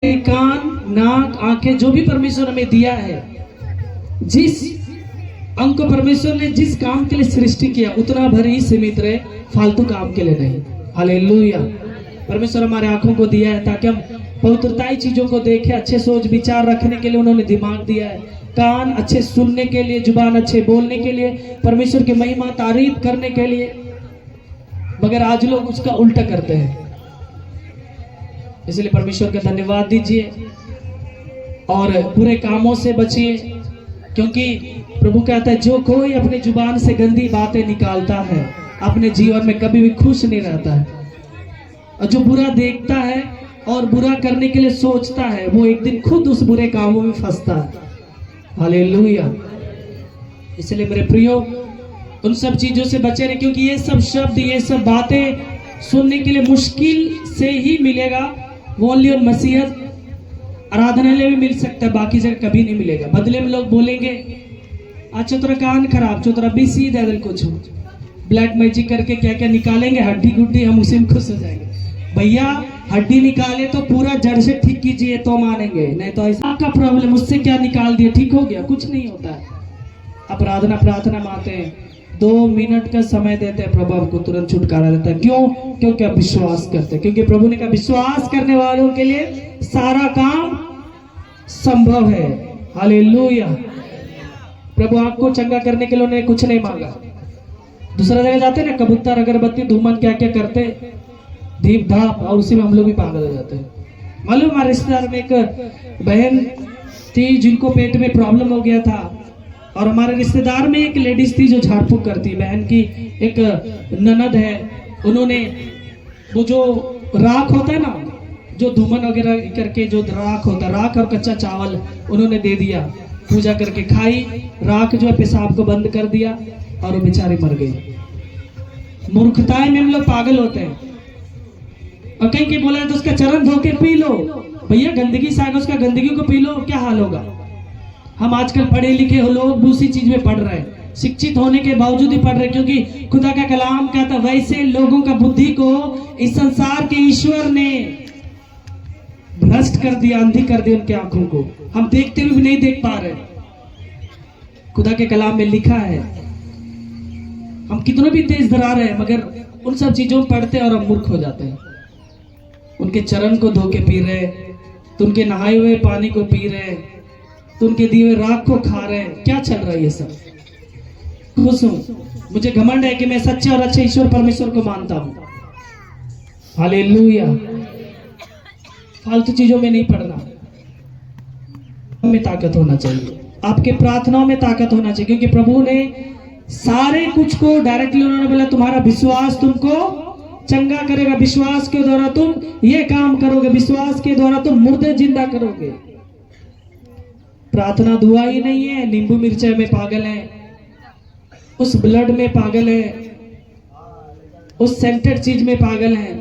कान, नाक, आंखें जो भी परमेश्वर हमें दिया है, जिस अंग को परमेश्वर ने जिस काम के लिए सृष्टि किया उतना भर ही सीमित रहे, फालतू काम के लिए नहीं। हालेलुया। परमेश्वर हमारे आंखों को दिया है ताकि हम पवित्रताई चीजों को देखें, अच्छे सोच विचार रखने के लिए उन्होंने दिमाग दिया है, कान अच्छे सुनने के लिए, जुबान अच्छे बोलने के लिए, परमेश्वर की महिमा तारीफ करने के लिए। मगर आज लोग उसका उल्टा करते हैं, इसलिए परमेश्वर का धन्यवाद दीजिए और बुरे कामों से बचिए, क्योंकि प्रभु कहता है जो कोई अपनी जुबान से गंदी बातें निकालता है अपने जीवन में कभी भी खुश नहीं रहता है, और जो बुरा देखता है और बुरा करने के लिए सोचता है वो एक दिन खुद उस बुरे कामों में फंसता है। हालेलुया। इसलिए मेरे प्रियो उन सब चीजों से बचे रहे, क्योंकि ये सब शब्द, ये सब बातें सुनने के लिए मुश्किल से ही मिलेगा। वो ओनली और मसीहत आराधनालय में मिल सकता है, बाकी जगह कभी नहीं मिलेगा। बदले में लोग बोलेंगे अच्छा तेरा कान खराब, जो तेरा बीसी दे दिल कुछ ब्लैक मैजिक करके क्या क्या निकालेंगे, हड्डी गुड्डी, हम उसी में खुश हो जाएंगे। भैया हड्डी निकाले तो पूरा जड़ से ठीक कीजिए तो मानेंगे, नहीं तो ऐसा का प्रॉब्लम उससे क्या निकाल दिया ठीक हो गया, कुछ नहीं होता है। अब प्रार्थना माते हैं, 2 मिनट का समय देते हैं, प्रभु आपको तुरंत छुटकारा देता है। क्यों? क्योंकि आप विश्वास करते हैं, क्योंकि प्रभु ने कहा विश्वास करने वालों के लिए सारा काम संभव है। हालेलुया। प्रभु आपको चंगा करने के लिए उन्होंने कुछ नहीं मांगा। दूसरा जगह जाते ना, कबूतर, अगरबत्ती, धूमन क्या क्या करते, दीप धाप, और उसी में हम लोग भी पागल हो जाते हैं। मालूम हमारे रिश्तेदार में एक बहन थी जिनको पेट में प्रॉब्लम हो गया था, और हमारे रिश्तेदार में एक लेडीज थी जो झाड़ फूक करती, बहन की एक ननद है, उन्होंने वो जो राख होता है ना, जो धूमन वगैरह करके जो राख होता है, राख और कच्चा चावल उन्होंने दे दिया, पूजा करके खाई, राख जो है पेशाब को बंद कर दिया और वो बेचारी मर गई। मूर्खताएं में हम लोग पागल होते हैं, और कहीं के बोला तो उसका चरण धो के पी लो। भैया गंदगी से आगे उसका गंदगी को पी लो, क्या हाल होगा। हम आजकल पढ़े लिखे लोग दूसरी चीज में पढ़ रहे हैं, शिक्षित होने के बावजूद ही पढ़ रहे हैं, क्योंकि खुदा का कलाम कहता है वैसे लोगों का बुद्धि को इस संसार के ईश्वर ने भ्रष्ट कर दिया, अंधी कर दिया उनकी आंखों को, हम देखते हुए भी नहीं देख पा रहे। खुदा के कलाम में लिखा है, हम कितनों भी तेज धरा रहे हैं मगर उन सब चीजों में पढ़ते हैं और हम मूर्ख हो जाते हैं। उनके चरण को धो के पी रहे, तो उनके नहाए हुए पानी को पी रहे, तो उनके दिए हुए राख को खा रहे हैं। क्या चल रहा है ये सब? खुश हूं, मुझे घमंड है कि मैं सच्चे और अच्छे ईश्वर परमेश्वर को मानता हूं। हालेलुया। फालतू चीजों में नहीं पड़ना, में ताकत होना चाहिए, आपके प्रार्थनाओं में ताकत होना चाहिए, क्योंकि प्रभु ने सारे कुछ को डायरेक्टली उन्होंने बोला तुम्हारा विश्वास तुमको चंगा करेगा, विश्वास के द्वारा तुम ये काम करोगे, विश्वास के द्वारा तुम मुर्दे जिंदा करोगे। प्रार्थना दुआ ही नहीं है, नींबू मिर्चा में पागल है, उस ब्लड में पागल है, उस सेंटेड चीज में पागल है,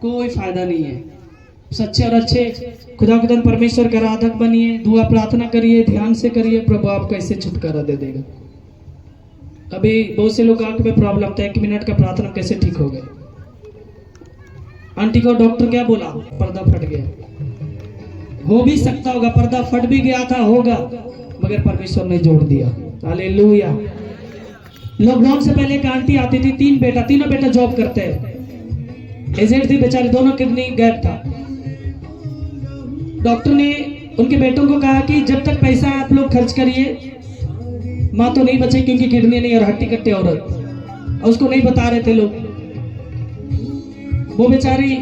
कोई फायदा नहीं है। सच्चे और अच्छे खुदावंद परमेश्वर का आराधक बनिए, दुआ प्रार्थना करिए, ध्यान से करिए, प्रभु आपको ऐसे छुटकारा दे देगा। अभी बहुत से लोग आंख में प्रॉब्लम था, 1 मिनट का प्रार्थना कैसे ठीक हो गए। आंटी को डॉक्टर क्या बोला, पर्दा फट गया, हो भी सकता होगा, पर्दा फट भी गया था, होगा, मगर परमेश्वर ने जोड़ दिया। हालेलुया। लॉकडाउन से पहले एक आंटी आती थी, 3 बेटा, तीनों बेटा जॉब करते हैं, एजेंट थी बेचारी, दोनों किडनी गैप था। डॉक्टर ने उनके बेटों को कहा कि जब तक पैसा आप लोग खर्च करिए, माँ तो नहीं बचे क्योंकि किडनी नहीं और हट्टी कट्टे औरत, और उसको नहीं बता रहे थे लोग। वो बेचारी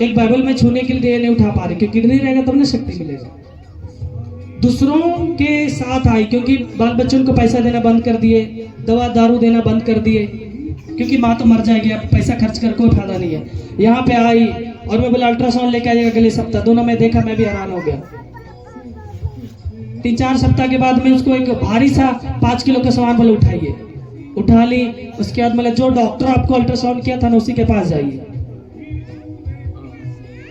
एक बाइबल में छूने के लिए नहीं उठा पा रही, क्योंकि किडनी रहेगा तब ना शक्ति मिलेगा। दूसरों के साथ आई, क्योंकि बाल बच्चों को पैसा देना बंद कर दिए, दवा दारू देना बंद कर दिए, क्योंकि माँ तो मर जाएगी, अब पैसा खर्च कर कोई फायदा नहीं है। यहाँ पे आई और मैं बोला अल्ट्रासाउंड लेके आइएगा अगले सप्ताह, दोनों में देखा, मैं भी हैरान हो गया। 3-4 सप्ताह के बाद में उसको एक भारी सा 5 किलो का सामान बोले उठाइए, उठा ली। उसके बाद मतलब जो डॉक्टर आपको अल्ट्रासाउंड किया था ना उसी के पास जाइए।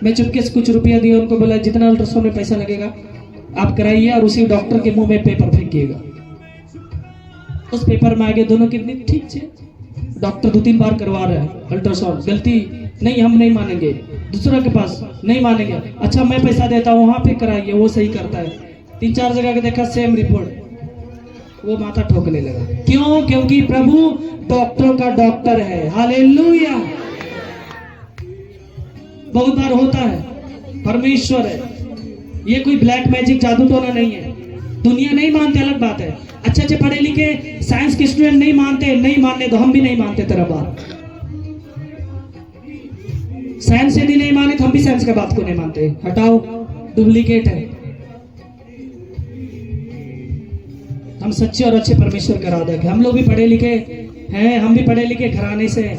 मैं चुपके से कुछ रुपया दिया उनको, बोला जितना अल्ट्रासाउंड में पैसा लगेगा आप कराइए और उसी डॉक्टर के मुंह में पेपर फेंकिएगा। उस पेपर में आगे दोनों किडनी ठीक है। डॉक्टर 2-3 बार करवा रहे हैं अल्ट्रासाउंड, गलती नहीं, हम नहीं मानेंगे, दूसरों के पास नहीं मानेंगे, अच्छा मैं पैसा देता हूँ वहां पे कराइए, वो सही करता है। 3-4 जगह के देखा सेम रिपोर्ट, वो माथा ठोकने लगा। क्यों? क्योंकि प्रभु डॉक्टरों का डॉक्टर है। हालेलुया। बहुत बार होता है, परमेश्वर है, ये कोई ब्लैक मैजिक जादू टोना नहीं है। दुनिया नहीं मानते अलग बात है, अच्छे अच्छे पढ़े लिखे साइंस के स्टूडेंट नहीं मानते, नहीं मानने दो, हम भी नहीं मानते तेरा बात। साइंस यदि नहीं माने तो हम भी साइंस का बात को नहीं मानते, हटाओ, डुप्लीकेट है। हम सच्चे और अच्छे परमेश्वर का आराधक हैं। हम लोग भी पढ़े लिखे हैं, हम भी पढ़े लिखे घराने से हैं,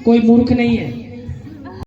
कोई मूर्ख नहीं है।